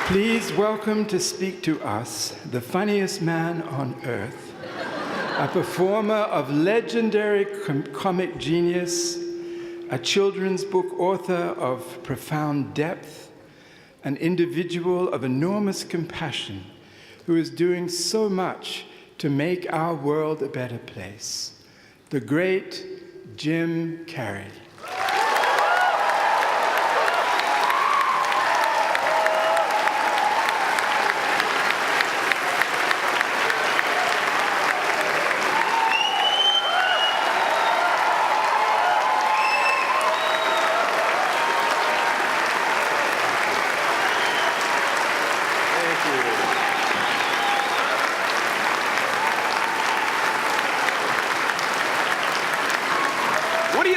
Please welcome to speak to us the funniest man on earth, a performer of legendary comic genius, a children's book author of profound depth, an individual of enormous compassion who is doing so much to make our world a better place, the great Jim Carrey.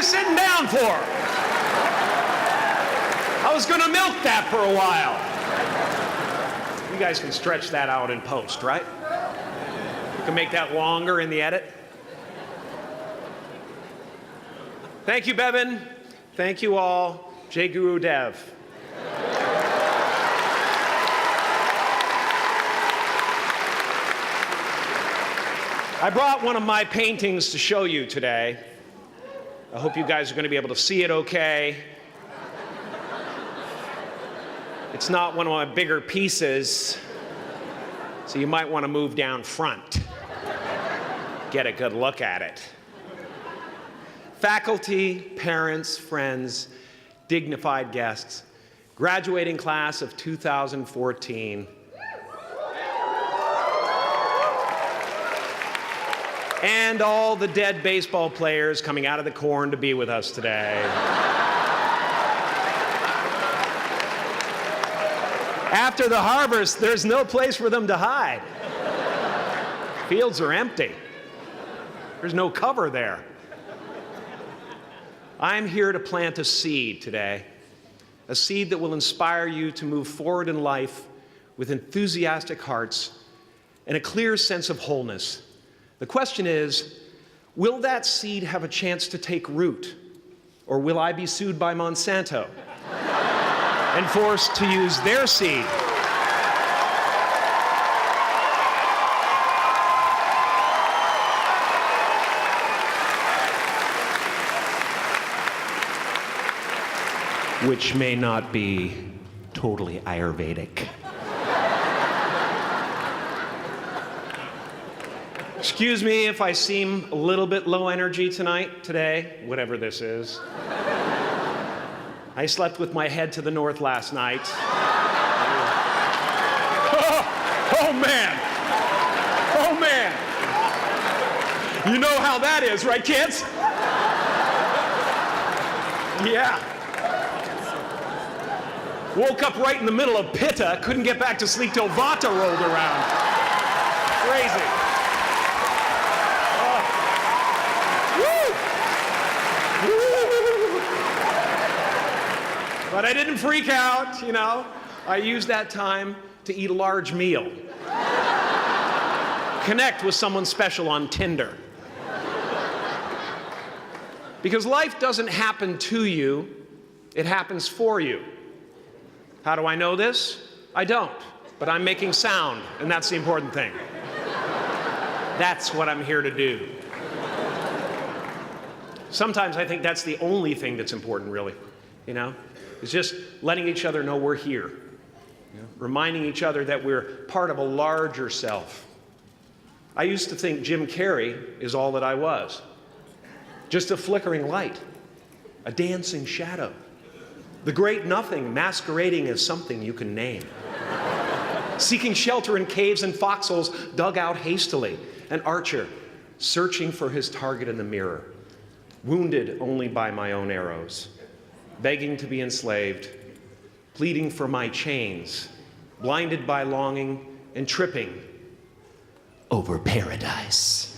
Sitting down for? I was going to milk that for a while. You guys can stretch that out in post, right? You can make that longer in the edit. Thank you, Bevin. Thank you all. Jai Guru Dev. I brought one of my paintings to show you today. I hope you guys are going to be able to see it okay. It's not one of my bigger pieces, so you might want to move down front. Get a good look at it. Faculty, parents, friends, dignified guests, graduating class of 2014. And all the dead baseball players coming out of the corn to be with us today. After the harvest, there's no place for them to hide. Fields are empty. There's no cover there. I'm here to plant a seed today, a seed that will inspire you to move forward in life with enthusiastic hearts and a clear sense of wholeness. The question is, will that seed have a chance to take root, or will I be sued by Monsanto and forced to use their seed? Which may not be totally Ayurvedic. Excuse me if I seem a little bit low energy today, whatever this is. I slept with my head to the north last night. Oh man! Oh man! You know how that is, right, kids? Yeah. Woke up right in the middle of Pitta, couldn't get back to sleep till Vata rolled around. Crazy. But I didn't freak out, you know. I used that time to eat a large meal. Connect with someone special on Tinder. Because life doesn't happen to you, it happens for you. How do I know this? I don't, but I'm making sound, and that's the important thing. That's what I'm here to do. Sometimes I think that's the only thing that's important, really, you know? It's just letting each other know we're here. You know? Reminding each other that we're part of a larger self. I used to think Jim Carrey is all that I was. Just a flickering light, a dancing shadow, the great nothing masquerading as something you can name. Seeking shelter in caves and foxholes dug out hastily, an archer searching for his target in the mirror, wounded only by my own arrows, begging to be enslaved, pleading for my chains, blinded by longing and tripping over paradise.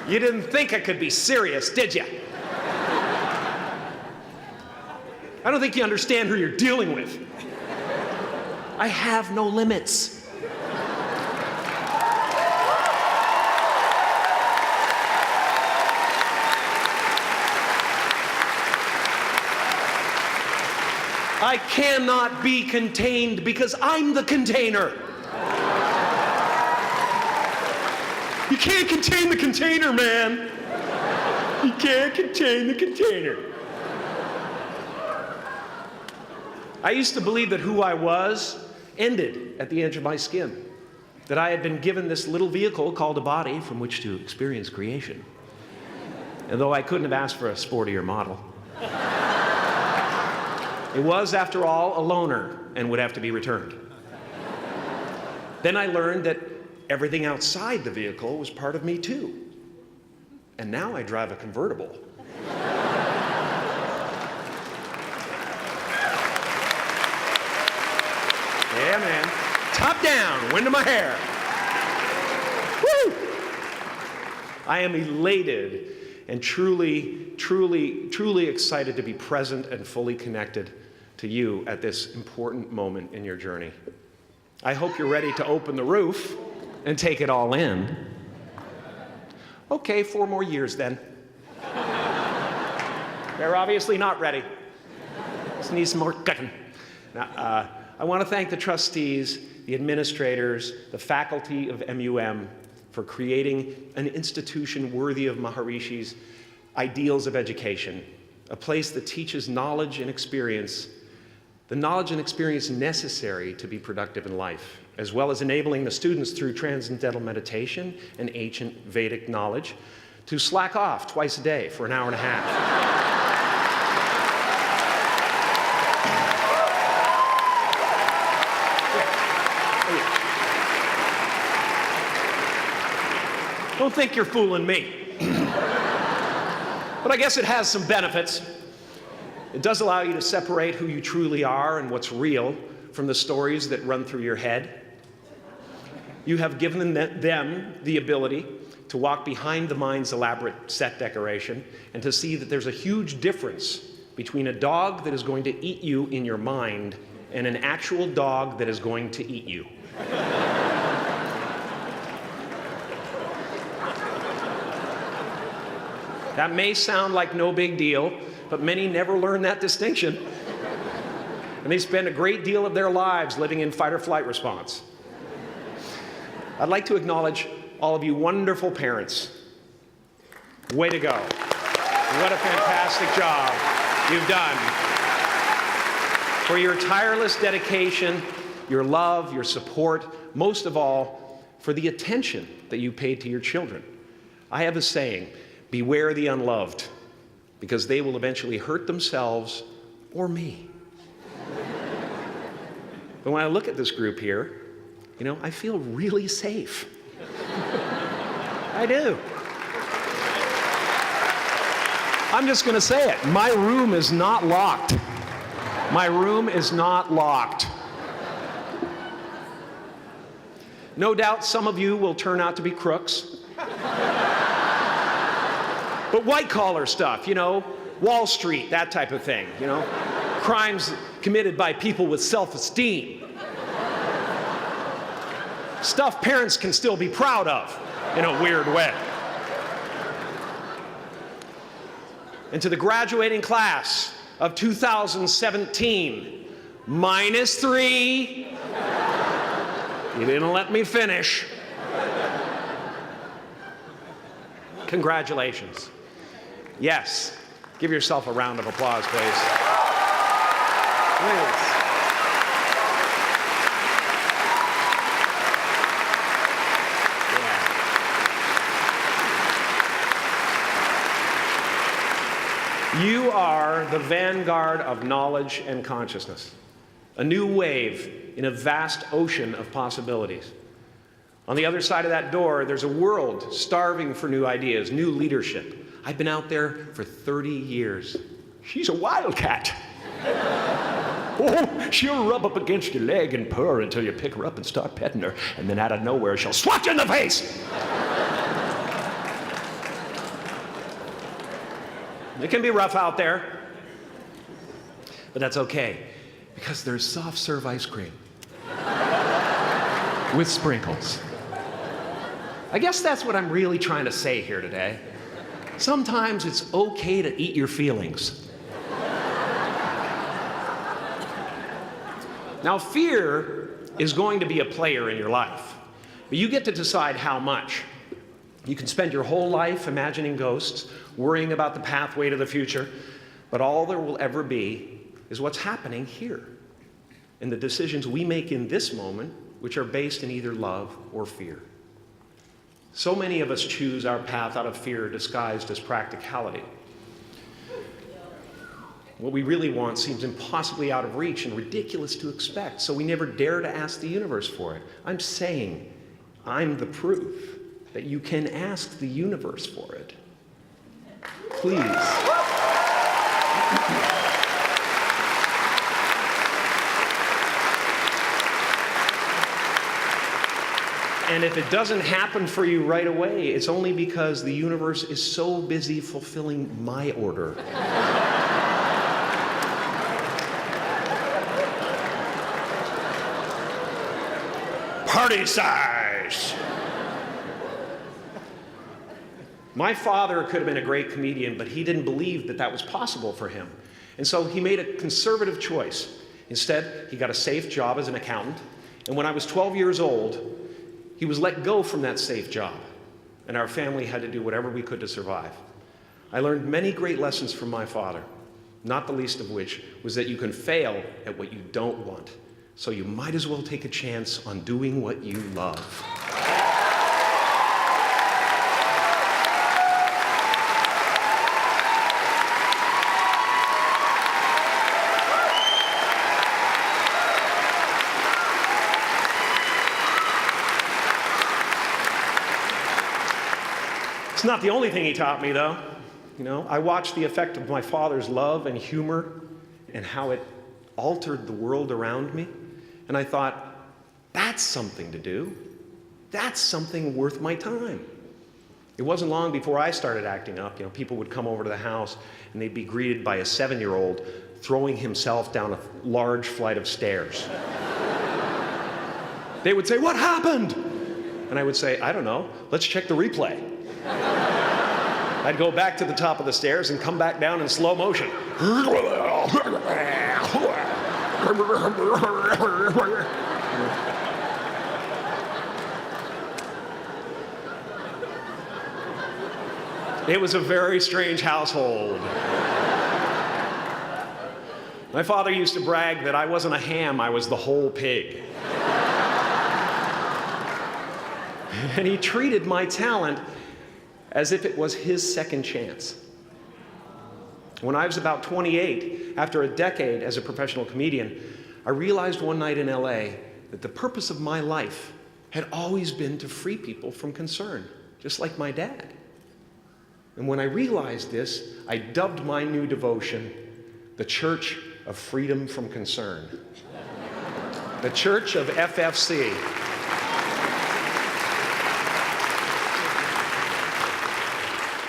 You didn't think I could be serious, did you? I don't think you understand who you're dealing with. I have no limits. I cannot be contained because I'm the container. You can't contain the container, man. You can't contain the container. I used to believe that who I was ended at the edge of my skin, that I had been given this little vehicle called a body from which to experience creation. And though I couldn't have asked for a sportier model, it was, after all, a loaner and would have to be returned. Then I learned that everything outside the vehicle was part of me too. And now I drive a convertible. Yeah, man. Top down, wind in my hair. Woo! I am elated and truly, truly, truly excited to be present and fully connected to you at this important moment in your journey. I hope you're ready to open the roof and take it all in. Okay, 4 more years then. They're obviously not ready. Just need some more cooking. Now, I want to thank the trustees, the administrators, the faculty of MUM for creating an institution worthy of Maharishi's ideals of education, a place that teaches knowledge and experience, the knowledge and experience necessary to be productive in life, as well as enabling the students through transcendental meditation and ancient Vedic knowledge to slack off twice a day for an hour and a half. Don't think you're fooling me. But I guess it has some benefits. It does allow you to separate who you truly are and what's real from the stories that run through your head. You have given them the ability to walk behind the mind's elaborate set decoration and to see that there's a huge difference between a dog that is going to eat you in your mind and an actual dog that is going to eat you. That may sound like no big deal, but many never learn that distinction. And they spend a great deal of their lives living in fight or flight response. I'd like to acknowledge all of you wonderful parents. Way to go. What a fantastic job you've done. For your tireless dedication, your love, your support, most of all, for the attention that you paid to your children. I have a saying, beware the unloved, because they will eventually hurt themselves or me. But when I look at this group here, you know, I feel really safe. I do. I'm just going to say it. My room is not locked. My room is not locked. No doubt some of you will turn out to be crooks. But white-collar stuff, you know, Wall Street, that type of thing, you know, crimes committed by people with self-esteem. Stuff parents can still be proud of in a weird way. And to the graduating class of 2017, -3. You didn't let me finish. Congratulations. Yes, give yourself a round of applause, please. Please. Yeah. You are the vanguard of knowledge and consciousness, a new wave in a vast ocean of possibilities. On the other side of that door, there's a world starving for new ideas, new leadership. I've been out there for 30 years. She's a wildcat. Oh, she'll rub up against your leg and purr until you pick her up and start petting her, and then out of nowhere, she'll swat you in the face. It can be rough out there, but that's okay, because there's soft serve ice cream with sprinkles. I guess that's what I'm really trying to say here today. Sometimes it's okay to eat your feelings. Now, fear is going to be a player in your life, but you get to decide how much. You can spend your whole life imagining ghosts, worrying about the pathway to the future, but all there will ever be is what's happening here, and the decisions we make in this moment, which are based in either love or fear. So many of us choose our path out of fear disguised as practicality. What we really want seems impossibly out of reach and ridiculous to expect, so we never dare to ask the universe for it. I'm saying I'm the proof that you can ask the universe for it. Please. And if it doesn't happen for you right away, it's only because the universe is so busy fulfilling my order. Party size! My father could have been a great comedian, but he didn't believe that that was possible for him. And so he made a conservative choice. Instead, he got a safe job as an accountant. And when I was 12 years old, he was let go from that safe job. And our family had to do whatever we could to survive. I learned many great lessons from my father, not the least of which was that you can fail at what you don't want. So you might as well take a chance on doing what you love. It's not the only thing he taught me, though. You know, I watched the effect of my father's love and humor and how it altered the world around me. And I thought, that's something to do. That's something worth my time. It wasn't long before I started acting up. You know, people would come over to the house and they'd be greeted by a 7-year-old throwing himself down a large flight of stairs. They would say, "What happened?" And I would say, "I don't know. Let's check the replay." I'd go back to the top of the stairs and come back down in slow motion. It was a very strange household. My father used to brag that I wasn't a ham, I was the whole pig. And he treated my talent as if it was his second chance. When I was about 28, after a decade as a professional comedian, I realized one night in LA that the purpose of my life had always been to free people from concern, just like my dad. And when I realized this, I dubbed my new devotion the Church of Freedom from Concern. The Church of FFC.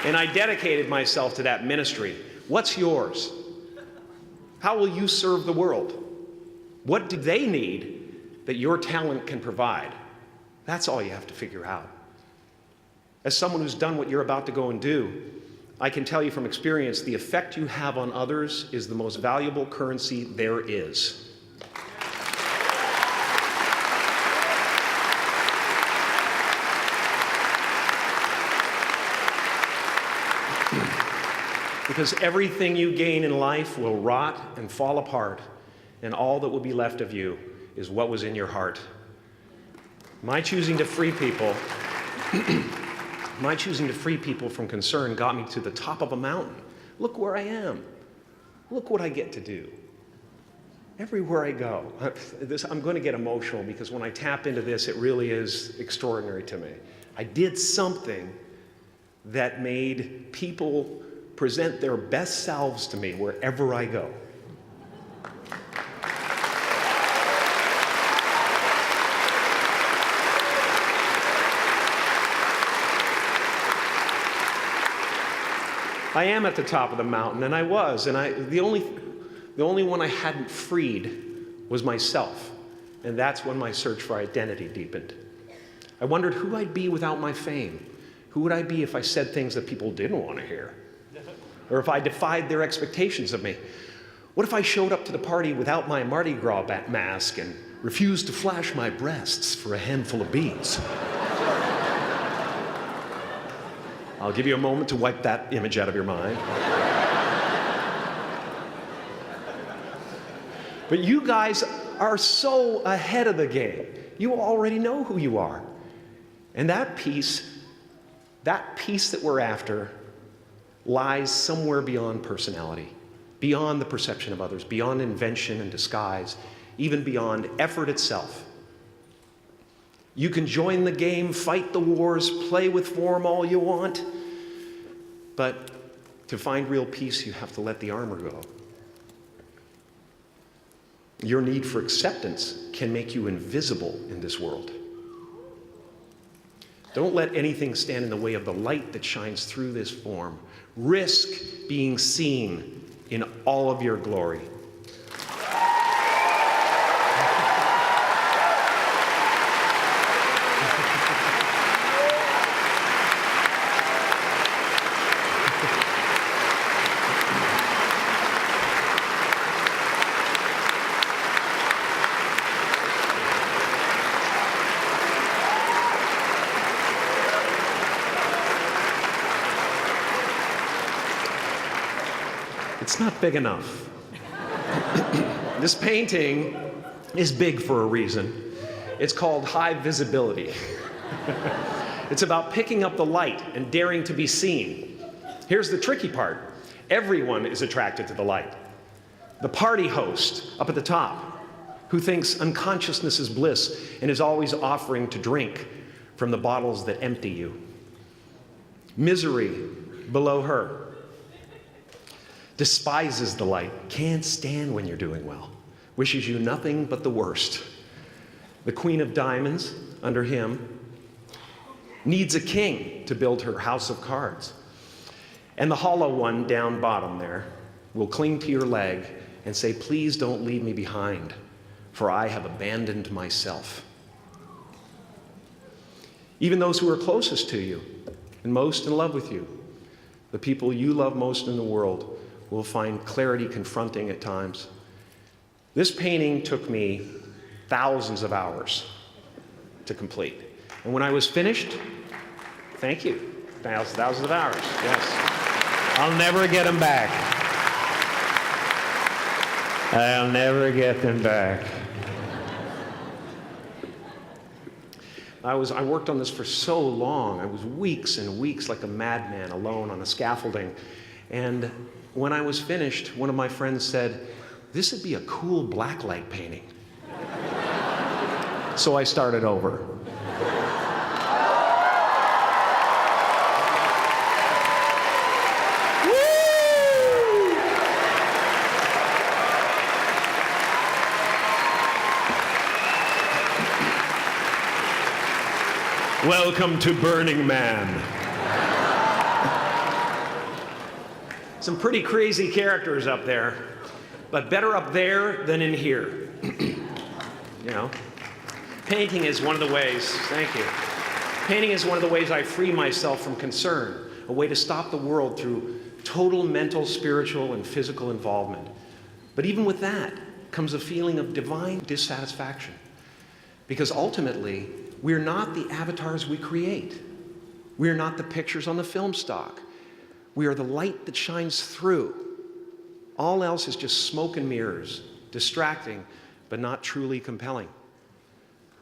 And I dedicated myself to that ministry. What's yours? How will you serve the world? What do they need that your talent can provide? That's all you have to figure out. As someone who's done what you're about to go and do, I can tell you from experience, the effect you have on others is the most valuable currency there is. Because everything you gain in life will rot and fall apart, and all that will be left of you is what was in your heart. My choosing to free people, from concern got me to the top of a mountain. Look where I am. Look what I get to do. Everywhere I go. I'm going to get emotional because when I tap into this, it really is extraordinary to me. I did something that made people present their best selves to me wherever I go. I am at the top of the mountain, and I was, and the only one I hadn't freed was myself, and that's when my search for identity deepened. I wondered who I'd be without my fame. Who would I be if I said things that people didn't want to hear? Or if I defied their expectations of me? What if I showed up to the party without my Mardi Gras mask and refused to flash my breasts for a handful of beads? I'll give you a moment to wipe that image out of your mind. But you guys are so ahead of the game. You already know who you are. And that peace that we're after lies somewhere beyond personality, beyond the perception of others, beyond invention and disguise, even beyond effort itself. You can join the game, fight the wars, play with form all you want, but to find real peace, you have to let the armor go. Your need for acceptance can make you invisible in this world. Don't let anything stand in the way of the light that shines through this form. Risk being seen in all of your glory. It's not big enough. This painting is big for a reason. It's called high visibility. It's about picking up the light and daring to be seen. Here's the tricky part. Everyone is attracted to the light. The party host up at the top, who thinks unconsciousness is bliss and is always offering to drink from the bottles that empty you. Misery below her. Despises the light, can't stand when you're doing well, wishes you nothing but the worst. The Queen of Diamonds, under him, needs a king to build her house of cards. And the hollow one down bottom there will cling to your leg and say, please don't leave me behind, for I have abandoned myself. Even those who are closest to you and most in love with you, the people you love most in the world, will find clarity confronting at times. This painting took me thousands of hours to complete. And when I was finished, thank you, thousands of hours, yes. I'll never get them back. I'll never get them back. I worked on this for so long. I was weeks and weeks like a madman alone on the scaffolding. And when I was finished, one of my friends said, this would be a cool blacklight painting. So I started over. Welcome to Burning Man. Some pretty crazy characters up there, but better up there than in here. You know, painting is one of the ways, thank you. Painting is one of the ways I free myself from concern, a way to stop the world through total mental, spiritual, and physical involvement. But even with that comes a feeling of divine dissatisfaction, because ultimately, we're not the avatars we create. We're not the pictures on the film stock. We are the light that shines through. All else is just smoke and mirrors, distracting, but not truly compelling.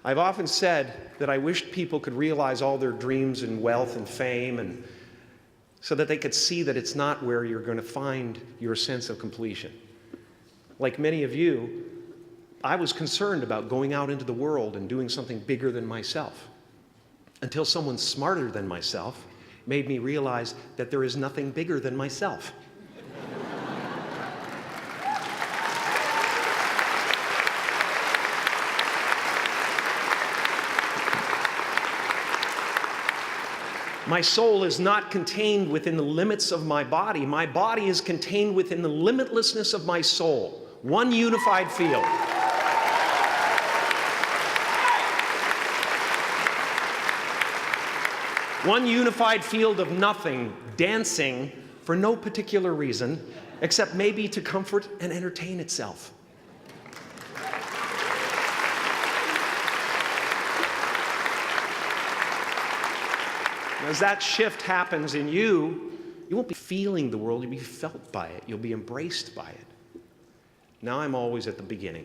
I've often said that I wished people could realize all their dreams and wealth and fame, and so that they could see that it's not where you're going to find your sense of completion. Like many of you, I was concerned about going out into the world and doing something bigger than myself, until someone smarter than myself made me realize that there is nothing bigger than myself. My soul is not contained within the limits of my body. My body is contained within the limitlessness of my soul. One unified field. One unified field of nothing, dancing for no particular reason, except maybe to comfort and entertain itself. As that shift happens in you, you won't be feeling the world, you'll be felt by it. You'll be embraced by it. Now I'm always at the beginning.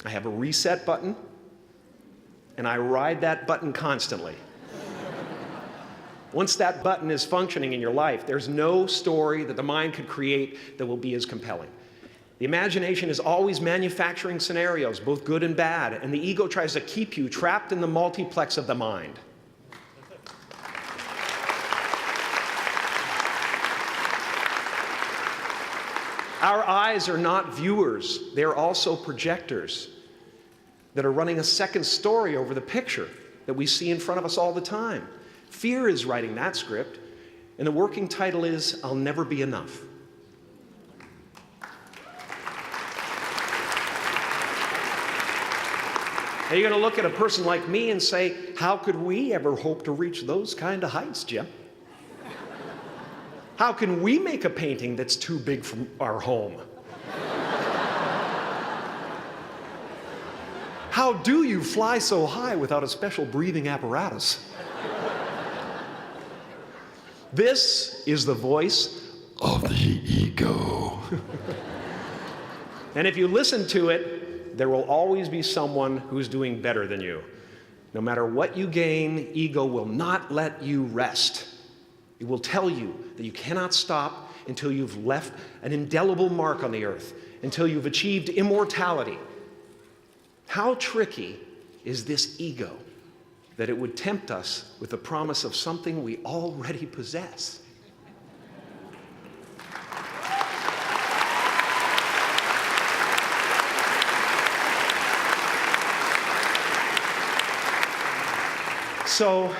I have a reset button, and I ride that button constantly. Once that button is functioning in your life, there's no story that the mind could create that will be as compelling. The imagination is always manufacturing scenarios, both good and bad, and the ego tries to keep you trapped in the multiplex of the mind. Our eyes are not viewers, they're also projectors that are running a second story over the picture that we see in front of us all the time. Fear is writing that script, and the working title is, I'll Never Be Enough. Now you're going to look at a person like me and say, how could we ever hope to reach those kind of heights, Jim? How can we make a painting that's too big for our home? How do you fly so high without a special breathing apparatus? This is the voice of the ego. And if you listen to it, there will always be someone who's doing better than you. No matter what you gain, ego will not let you rest. It will tell you that you cannot stop until you've left an indelible mark on the earth, until you've achieved immortality. How tricky is this ego that it would tempt us with the promise of something we already possess? So,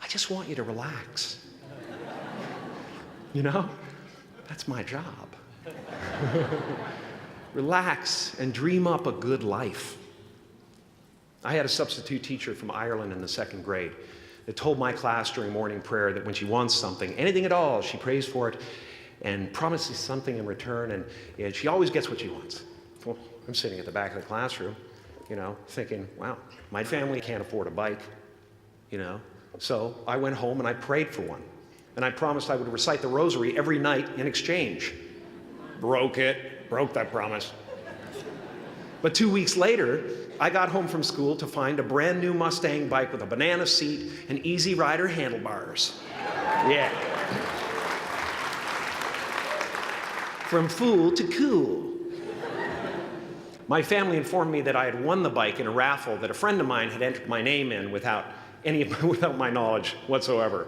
I just want you to relax. You know, that's my job. Relax and dream up a good life. I had a substitute teacher from Ireland in the 2nd grade that told my class during morning prayer that when she wants something, anything at all, she prays for it and promises something in return, and she always gets what she wants. Well, I'm sitting at the back of the classroom, you know, thinking, wow, my family can't afford a bike, you know. So I went home and I prayed for one. And I promised I would recite the rosary every night in exchange. Broke that promise. But 2 weeks later, I got home from school to find a brand new Mustang bike with a banana seat and Easy Rider handlebars. Yeah. From fool to cool. My family informed me that I had won the bike in a raffle that a friend of mine had entered my name in without my knowledge whatsoever.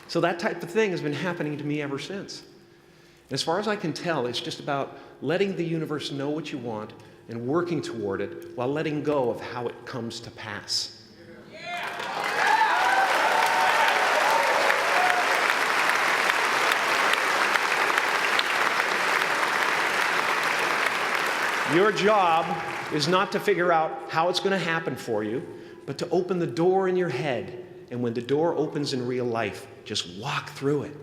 So that type of thing has been happening to me ever since. And as far as I can tell, it's just about letting the universe know what you want and working toward it while letting go of how it comes to pass. Your job is not to figure out how it's going to happen for you, but to open the door in your head. And when the door opens in real life, just walk through it.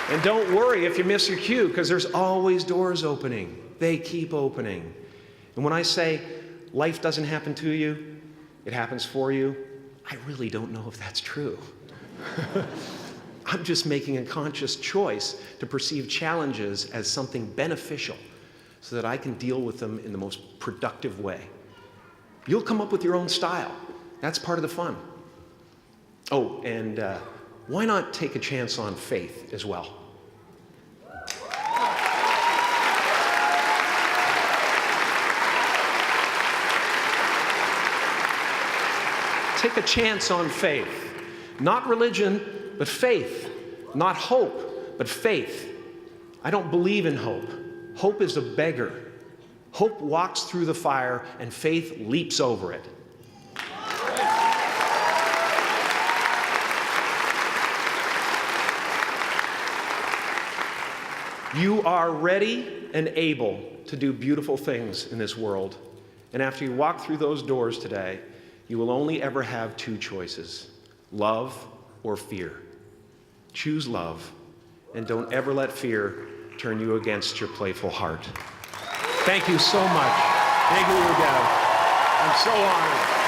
And don't worry if you miss your cue, because there's always doors opening. They keep opening. And when I say life doesn't happen to you, it happens for you, I really don't know if that's true. I'm just making a conscious choice to perceive challenges as something beneficial so that I can deal with them in the most productive way. You'll come up with your own style. That's part of the fun. Oh, and why not take a chance on faith as well? Take a chance on faith. Not religion, but faith. Not hope, but faith. I don't believe in hope. Hope is a beggar. Hope walks through the fire, and faith leaps over it. You are ready and able to do beautiful things in this world. And after you walk through those doors today, You will only ever have two choices, love or fear. Choose love, and don't ever let fear turn you against your playful heart. Thank you so much. Thank you, Dad. I'm so honored.